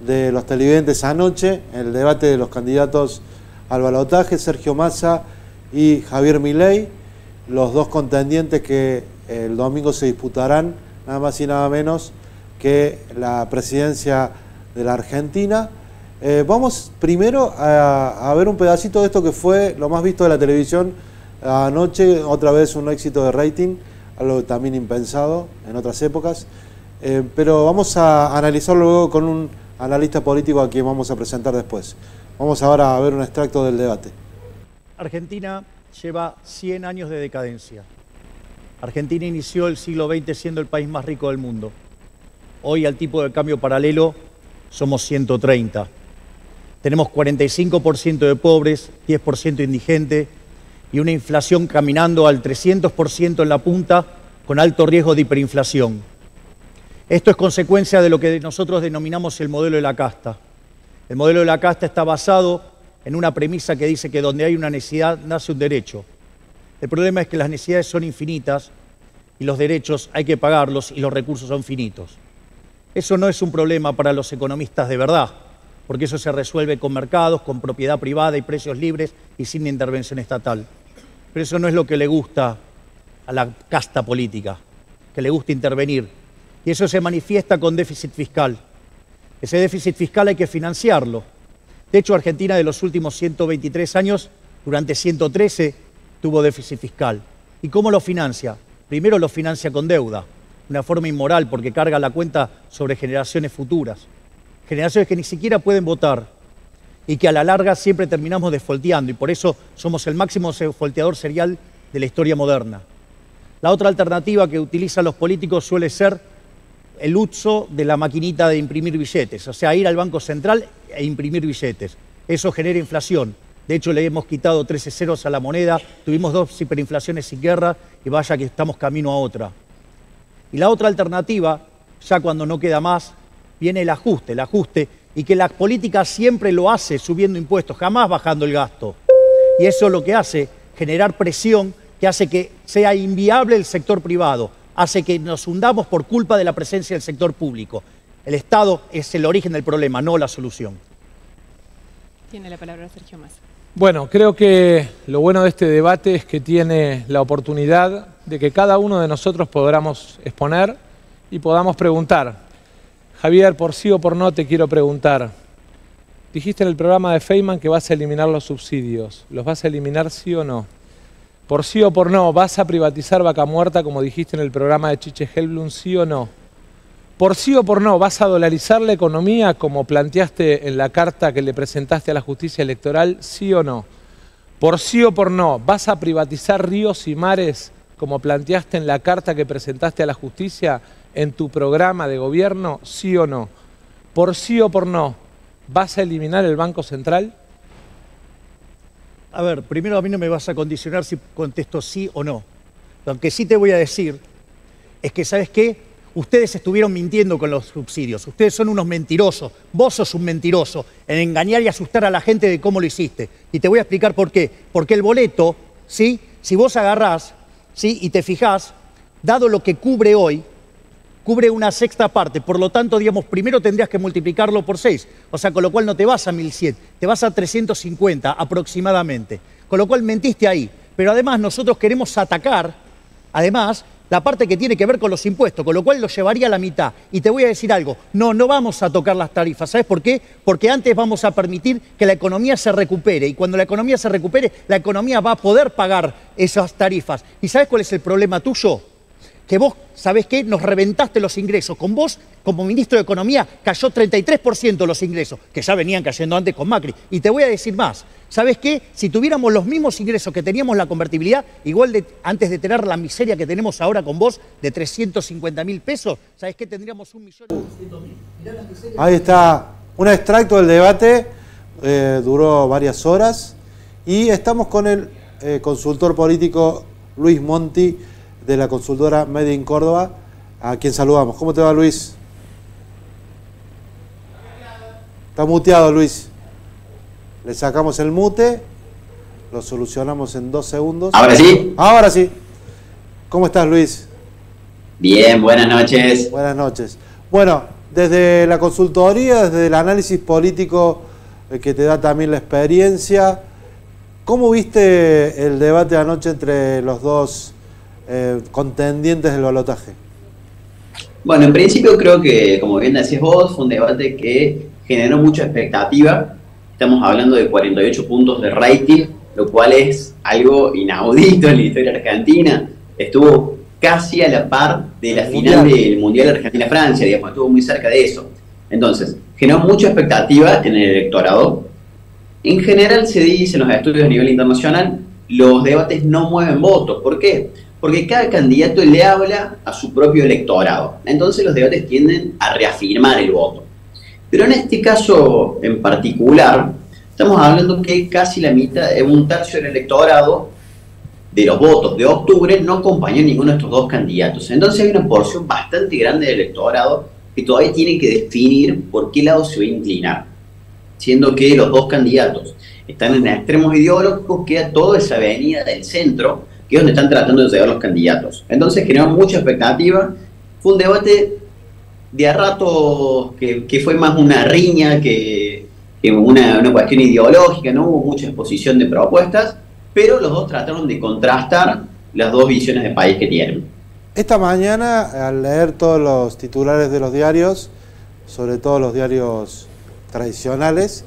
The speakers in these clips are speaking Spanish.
de los televidentes anoche, en el debate de los candidatos al balotaje, Sergio Massa y Javier Milei, los dos contendientes que el domingo se disputarán, nada más y nada menos que la presidencia de la Argentina. Vamos primero a ver un pedacito de esto que fue lo más visto de la televisión anoche, otra vez un éxito de rating, algo también impensado en otras épocas, pero vamos a analizarlo luego con un analista político a quien vamos a presentar después. Vamos ahora a ver un extracto del debate. Argentina lleva 100 años de decadencia. Argentina inició el siglo XX siendo el país más rico del mundo. Hoy, al tipo de cambio paralelo, somos 130. Tenemos 45% de pobres, 10% indigente y una inflación caminando al 300% en la punta con alto riesgo de hiperinflación. Esto es consecuencia de lo que nosotros denominamos el modelo de la casta. El modelo de la casta está basado en una premisa que dice que donde hay una necesidad nace un derecho. El problema es que las necesidades son infinitas y los derechos hay que pagarlos y los recursos son finitos. Eso no es un problema para los economistas de verdad, porque eso se resuelve con mercados, con propiedad privada y precios libres y sin intervención estatal. Pero eso no es lo que le gusta a la casta política, que le gusta intervenir. Y eso se manifiesta con déficit fiscal. Ese déficit fiscal hay que financiarlo. De hecho, Argentina de los últimos 123 años, durante 113, tuvo déficit fiscal. ¿Y cómo lo financia? Primero lo financia con deuda, una forma inmoral porque carga la cuenta sobre generaciones futuras. Generaciones que ni siquiera pueden votar y que a la larga siempre terminamos defaulteando y por eso somos el máximo defaulteador serial de la historia moderna. La otra alternativa que utilizan los políticos suele ser el uso de la maquinita de imprimir billetes, o sea, ir al Banco Central e imprimir billetes. Eso genera inflación. De hecho, le hemos quitado 13 ceros a la moneda, tuvimos 2 hiperinflaciones sin guerra y vaya que estamos camino a otra. Y la otra alternativa, ya cuando no queda más, viene el ajuste, y que la política siempre lo hace subiendo impuestos, jamás bajando el gasto. Y eso lo que hace, generar presión que hace que sea inviable el sector privado, hace que nos hundamos por culpa de la presencia del sector público. El Estado es el origen del problema, no la solución. Tiene la palabra Sergio Massa. Bueno, creo que lo bueno de este debate es que tiene la oportunidad de que cada uno de nosotros podamos exponer y podamos preguntar. Javier, por sí o por no te quiero preguntar. Dijiste en el programa de Feynman que vas a eliminar los subsidios. ¿Los vas a eliminar sí o no? Por sí o por no, ¿vas a privatizar Vaca Muerta como dijiste en el programa de Chiche Helblum, sí o no? Por sí o por no, ¿vas a dolarizar la economía como planteaste en la carta que le presentaste a la justicia electoral, sí o no? Por sí o por no, ¿vas a privatizar ríos y mares como planteaste en la carta que presentaste a la justicia en tu programa de gobierno, sí o no? Por sí o por no, ¿vas a eliminar el Banco Central? A ver, primero a mí no me vas a condicionar si contesto sí o no. Lo que sí te voy a decir es que, ¿sabes qué? Ustedes estuvieron mintiendo con los subsidios. Ustedes son unos mentirosos. Vos sos un mentiroso en engañar y asustar a la gente de cómo lo hiciste. Y te voy a explicar por qué. Porque el boleto, ¿sí? Si vos agarrás, ¿sí? Y te fijás, dado lo que cubre hoy, cubre una sexta parte. Por lo tanto, digamos, primero tendrías que multiplicarlo por 6. O sea, con lo cual no te vas a 1.100, te vas a 350 aproximadamente. Con lo cual mentiste ahí. Pero además nosotros queremos atacar, además, la parte que tiene que ver con los impuestos, con lo cual lo llevaría a la mitad. Y te voy a decir algo, no vamos a tocar las tarifas. ¿Sabes por qué? Porque antes vamos a permitir que la economía se recupere. Y cuando la economía se recupere, la economía va a poder pagar esas tarifas. ¿Y sabes cuál es el problema tuyo? Que vos, ¿sabés qué? Nos reventaste los ingresos. Con vos, como ministro de Economía, cayó 33% los ingresos, que ya venían cayendo antes con Macri. Y te voy a decir más. ¿Sabés qué? Si tuviéramos los mismos ingresos que teníamos la convertibilidad, igual antes de tener la miseria que tenemos ahora con vos, de 350.000 pesos, ¿sabés qué? Tendríamos 1.200.000. Ahí está un extracto del debate, duró varias horas, y estamos con el consultor político Luis Monti, de la consultora Made in Córdoba, a quien saludamos. ¿Cómo te va, Luis? Está muteado, Luis. Le sacamos el mute, lo solucionamos en 2 segundos. ¿Ahora sí? Ahora sí. ¿Cómo estás, Luis? Bien, buenas noches. Buenas noches. Bueno, Desde la consultoría, desde el análisis político que te da también la experiencia, ¿cómo viste el debate anoche entre los dos contendientes del balotaje? Bueno, en principio creo que, como bien decís vos, fue un debate que generó mucha expectativa. Estamos hablando de 48 puntos de rating, lo cual es algo inaudito en la historia argentina. Estuvo casi a la par de la final del Mundial Argentina-Francia, digamos, estuvo muy cerca de eso. Entonces, generó mucha expectativa en el electorado. En general se dice en los estudios a nivel internacional, los debates no mueven votos. ¿Por qué? Porque cada candidato le habla a su propio electorado. Entonces los debates tienden a reafirmar el voto. Pero en este caso en particular, estamos hablando que casi la mitad, un tercio del electorado de los votos de octubre no acompañó a ninguno de estos dos candidatos. Entonces hay una porción bastante grande del electorado que todavía tiene que definir por qué lado se va a inclinar. Siendo que los dos candidatos están en extremos ideológicos, queda toda esa avenida del centro, que es donde están tratando de llegar los candidatos. Entonces generó mucha expectativa. Fue un debate de a rato que fue más una riña que una cuestión ideológica, no hubo mucha exposición de propuestas, pero los dos trataron de contrastar las dos visiones de país que tienen. Esta mañana, al leer todos los titulares de los diarios, sobre todo los diarios tradicionales,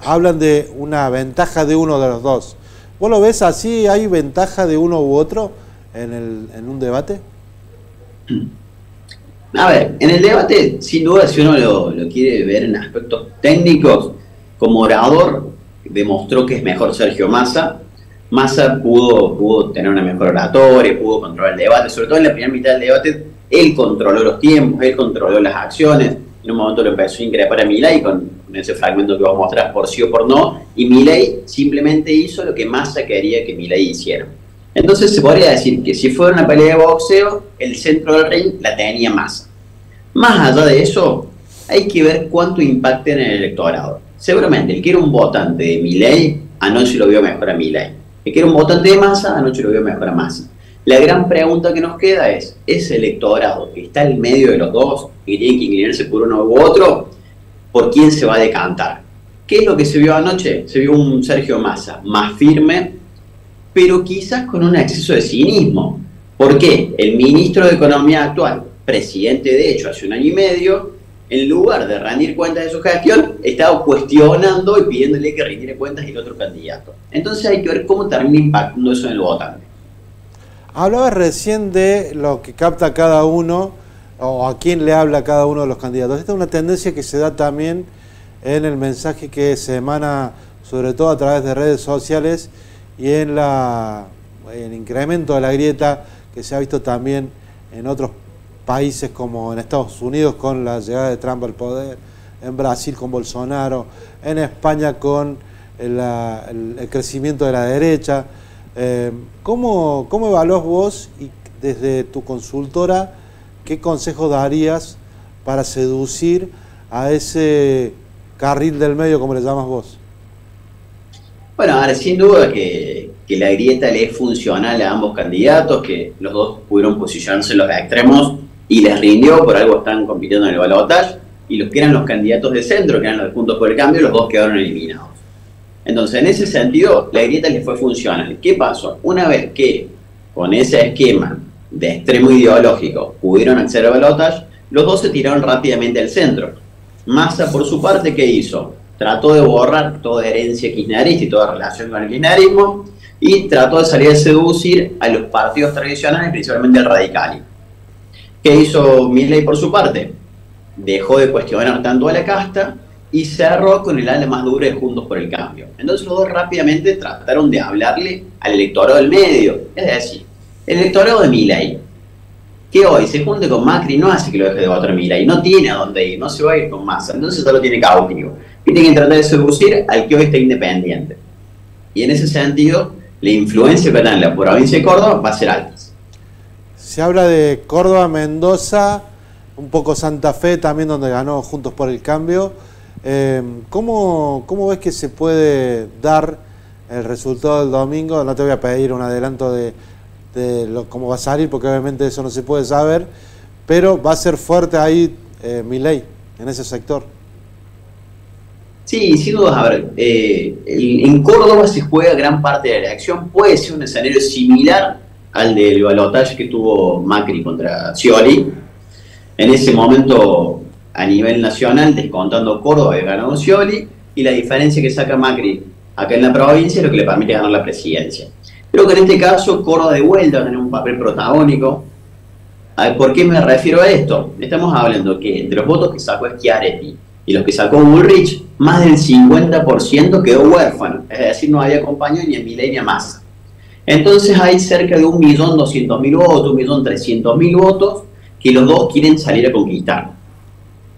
hablan de una ventaja de uno de los dos. ¿Vos lo ves así? ¿Hay ventaja de uno u otro en un debate? A ver, en el debate, sin duda, si uno lo quiere ver en aspectos técnicos, como orador demostró que es mejor Sergio Massa. Massa pudo tener una mejor oratoria, pudo controlar el debate, sobre todo en la primera mitad del debate, él controló los tiempos, él controló las acciones. En un momento lo empezó a increpar a Milei con ese fragmento que vamos a mostrar por sí o por no, y Milei simplemente hizo lo que Massa quería que Milei hiciera. Entonces se podría decir que si fuera una pelea de boxeo, el centro del ring la tenía Massa. Más allá de eso, hay que ver cuánto impacta en el electorado. Seguramente el que era un votante de Milei, anoche lo vio mejor a Milei. El que era un votante de Massa, anoche lo vio mejor a Massa. La gran pregunta que nos queda es, ¿ese electorado que está en medio de los dos, que tiene que inclinarse por uno u otro, por quién se va a decantar? ¿Qué es lo que se vio anoche? Se vio un Sergio Massa más firme, pero quizás con un exceso de cinismo. ¿Por qué? El ministro de Economía actual, presidente de hecho hace un año y medio, en lugar de rendir cuentas de su gestión, estaba cuestionando y pidiéndole que rindiera cuentas el otro candidato. Entonces hay que ver cómo termina impactando eso en el votante. Hablabas recién de lo que capta cada uno, o a quién le habla cada uno de los candidatos. Esta es una tendencia que se da también en el mensaje que se emana, sobre todo a través de redes sociales, y en el incremento de la grieta que se ha visto también en otros países como en Estados Unidos con la llegada de Trump al poder, en Brasil con Bolsonaro, en España con el crecimiento de la derecha. ¿Cómo evaluás vos y desde tu consultora qué consejos darías para seducir a ese carril del medio, como le llamas vos? Bueno, ahora sin duda que la grieta le es funcional a ambos candidatos, que los dos pudieron posicionarse en los extremos y les rindió, por algo están compitiendo en el balotaje, y los que eran los candidatos de centro, que eran los de Juntos por el Cambio, los dos quedaron eliminados. Entonces, en ese sentido, la grieta les fue funcional. ¿Qué pasó? Una vez que con ese esquema de extremo ideológico pudieron acceder al balotaje, los dos se tiraron rápidamente al centro. Massa, por su parte, ¿qué hizo? Trató de borrar toda herencia kirchnerista y toda relación con el kirchnerismo y trató de salir a seducir a los partidos tradicionales, principalmente el radicalismo. ¿Qué hizo Milei por su parte? Dejó de cuestionar tanto a la casta y cerró con el ala más dura de Juntos por el Cambio. Entonces los dos rápidamente trataron de hablarle al electorado del medio. Es decir, el electorado de Milei, que hoy se junte con Macri, no hace que lo deje de votar a Milei, no tiene a dónde ir, no se va a ir con Massa, entonces solo tiene cautivo. Y tiene que tratar de seducir al que hoy está independiente. Y en ese sentido, la influencia que da en la provincia de Córdoba va a ser alta. Se habla de Córdoba, Mendoza, un poco Santa Fe también, donde ganó Juntos por el Cambio. ¿Cómo ves que se puede dar el resultado del domingo? No te voy a pedir un adelanto de cómo va a salir, porque obviamente eso no se puede saber, pero va a ser fuerte ahí Milei en ese sector. Sí, sin dudas. A ver, en Córdoba se juega gran parte de la elección. Puede ser un escenario similar al del balotaje que tuvo Macri contra Scioli. En ese momento, a nivel nacional, descontando Córdoba, había ganado Scioli, y la diferencia que saca Macri acá en la provincia es lo que le permite ganar la presidencia. Creo que en este caso Córdoba de vuelta va a tener un papel protagónico. A ver, ¿por qué me refiero a esto? Estamos hablando que entre los votos que sacó Schiaretti y los que sacó Bullrich, más del 50% quedó huérfano, es decir, no había acompañado ni a Milei ni a Massa. Entonces hay cerca de 1.200.000 votos, 1.300.000 votos que los dos quieren salir a conquistar.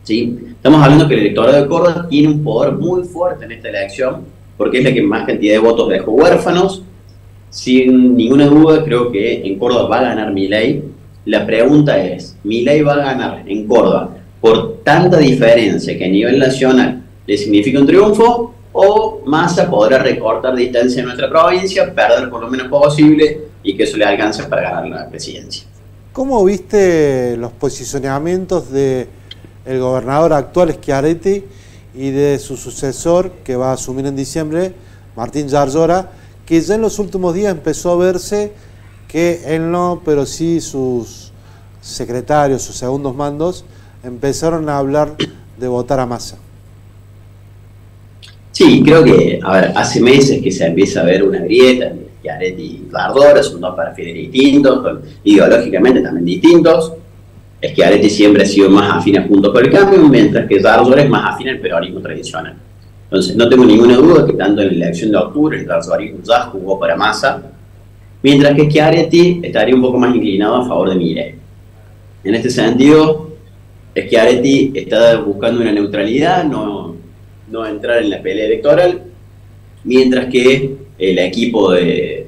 ¿Sí? Estamos hablando que el electorado de Córdoba tiene un poder muy fuerte en esta elección, porque es la que más cantidad de votos dejó huérfanos. Sin ninguna duda, creo que en Córdoba va a ganar Milei. La pregunta es, ¿Milei va a ganar en Córdoba por tanta diferencia que a nivel nacional le significa un triunfo, o Massa podrá recortar distancia en nuestra provincia, perder por lo menos posible y que eso le alcance para ganar la presidencia? ¿Cómo viste los posicionamientos del gobernador actual Schiaretti y de su sucesor que va a asumir en diciembre, Martín Yarlora, que ya en los últimos días empezó a verse que él no, pero sí sus secretarios, sus segundos mandos, empezaron a hablar de votar a Massa? Sí, creo que, a ver, hace meses que se empieza a ver una grieta entre Schiaretti y Yarlora, son dos perfiles distintos, ideológicamente también distintos. Schiaretti siempre ha sido más afín a Juntos por el Cambio, mientras que Yarlora es más afín al peronismo tradicional. Entonces, no tengo ninguna duda que tanto en la elección de octubre el yarlorismo ya jugó para Massa, mientras que Schiaretti estaría un poco más inclinado a favor de Milei. En este sentido, Schiaretti está buscando una neutralidad, no entrar en la pelea electoral, mientras que el equipo de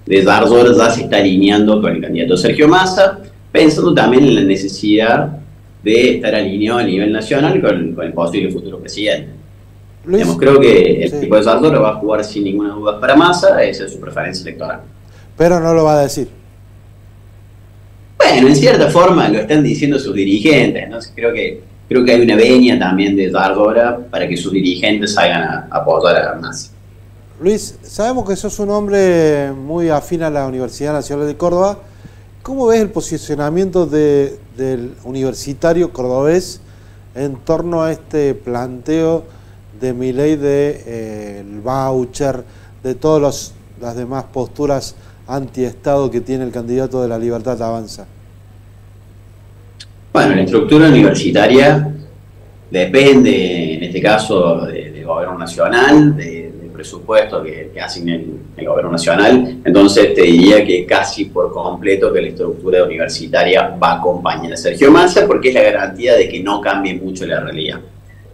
Yarlora ya se está alineando con el candidato Sergio Massa, pensando también en la necesidad de estar alineado a nivel nacional con el posible futuro presidente. Digamos, creo que el equipo de Yarlora va a jugar sin ninguna duda para Massa, esa es su preferencia electoral. Pero no lo va a decir. Bueno, en cierta forma lo están diciendo sus dirigentes, ¿no? Creo que hay una venia también de Yarlora para que sus dirigentes salgan a apoyar a Massa. Luis, sabemos que sos un hombre muy afín a la Universidad Nacional de Córdoba. ¿Cómo ves el posicionamiento del universitario cordobés en torno a este planteo de Milei del voucher, de todas las demás posturas anti-Estado que tiene el candidato de la Libertad Avanza? Bueno, la estructura universitaria depende, en este caso, del gobierno nacional, del presupuesto que asigne el gobierno nacional. Entonces te diría que casi por completo que la estructura universitaria va a acompañar a Sergio Massa, porque es la garantía de que no cambie mucho la realidad.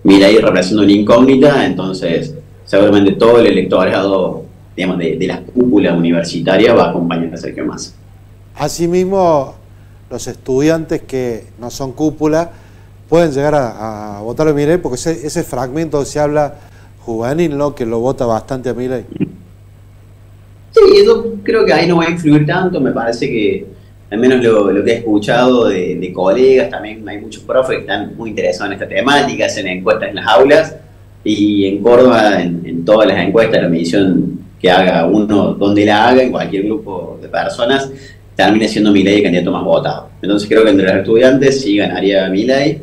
Milei representa una incógnita, entonces seguramente todo el electorado, digamos, de la cúpula universitaria va a acompañar a Sergio Massa. Asimismo, los estudiantes que no son cúpula pueden llegar a votar a Milei, porque ese fragmento se habla juvenil, ¿no?, que lo vota bastante a Milei. Sí, yo creo que ahí no va a influir tanto. Me parece que, al menos lo que he escuchado de colegas, también hay muchos profes que están muy interesados en esta temática, hacen encuestas en las aulas, y en Córdoba, en todas las encuestas, la medición que haga uno, donde la haga, en cualquier grupo de personas, termina siendo Milei el candidato más votado. Entonces creo que entre los estudiantes sí ganaría Milei,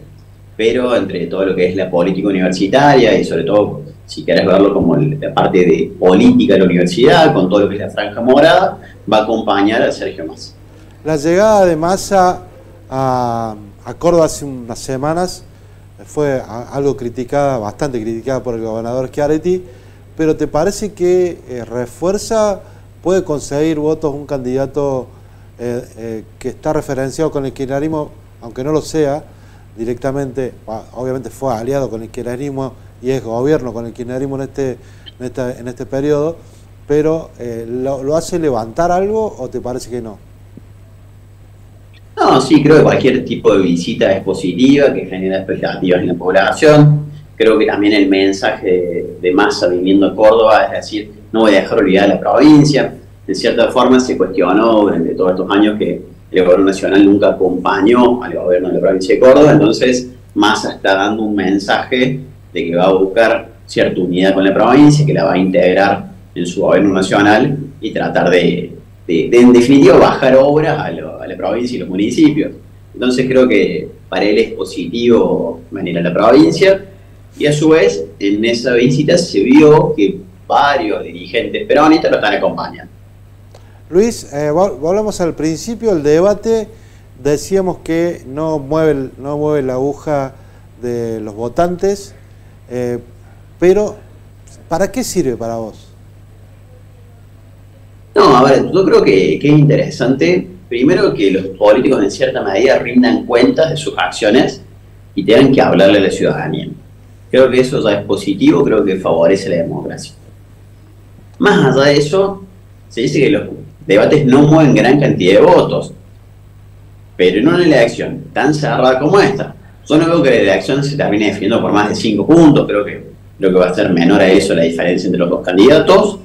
pero entre todo lo que es la política universitaria y sobre todo, si querés verlo como la parte de política de la universidad, con todo lo que es la franja morada, va a acompañar a Sergio Massa. La llegada de Massa a Córdoba hace unas semanas fue algo criticada, bastante criticada por el gobernador Schiaretti, pero ¿te parece que refuerza, puede conseguir votos un candidato que está referenciado con el kirchnerismo, aunque no lo sea directamente? Obviamente fue aliado con el kirchnerismo y es gobierno con el kirchnerismo en este periodo, pero ¿lo hace levantar algo o te parece que no? No, sí, creo que cualquier tipo de visita es positiva, que genera expectativas en la población. Creo que también el mensaje de Massa viniendo a Córdoba, es decir, no voy a dejar olvidar la provincia. De cierta forma se cuestionó durante todos estos años que el gobierno nacional nunca acompañó al gobierno de la provincia de Córdoba, entonces Massa está dando un mensaje de que va a buscar cierta unidad con la provincia, que la va a integrar en su gobierno nacional y tratar de en definitiva, bajar obras a la provincia y los municipios. Entonces creo que para él es positivo venir a la provincia, y a su vez en esa visita se vio que varios dirigentes peronistas lo están acompañando. Luis, volvamos al principio, el debate, decíamos que no mueve la aguja de los votantes, pero ¿para qué sirve para vos? No, a ver, yo creo que es interesante, primero, que los políticos en cierta medida rindan cuentas de sus acciones y tengan que hablarle a la ciudadanía. Creo que eso ya es positivo, creo que favorece la democracia. Más allá de eso, se dice que los debates no mueven gran cantidad de votos, pero en una elección tan cerrada como esta, yo no veo que la elección se termine definiendo por más de 5 puntos, creo que va a ser menor a eso la diferencia entre los dos candidatos.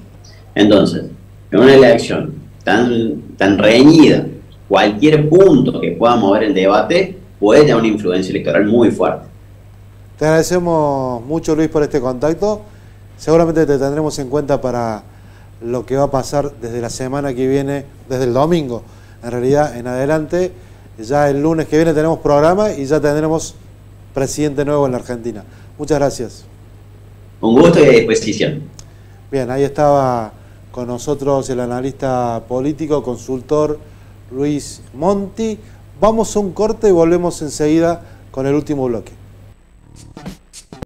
Entonces, en una elección tan reñida, cualquier punto que pueda mover el debate puede tener una influencia electoral muy fuerte. Te agradecemos mucho, Luis, por este contacto. Seguramente te tendremos en cuenta para lo que va a pasar desde la semana que viene, desde el domingo, en realidad, en adelante. Ya el lunes que viene tenemos programa y ya tendremos presidente nuevo en la Argentina. Muchas gracias. Un gusto y a disposición. Bien, ahí estaba con nosotros el analista político, consultor Luis Monti. Vamos a un corte y volvemos enseguida con el último bloque.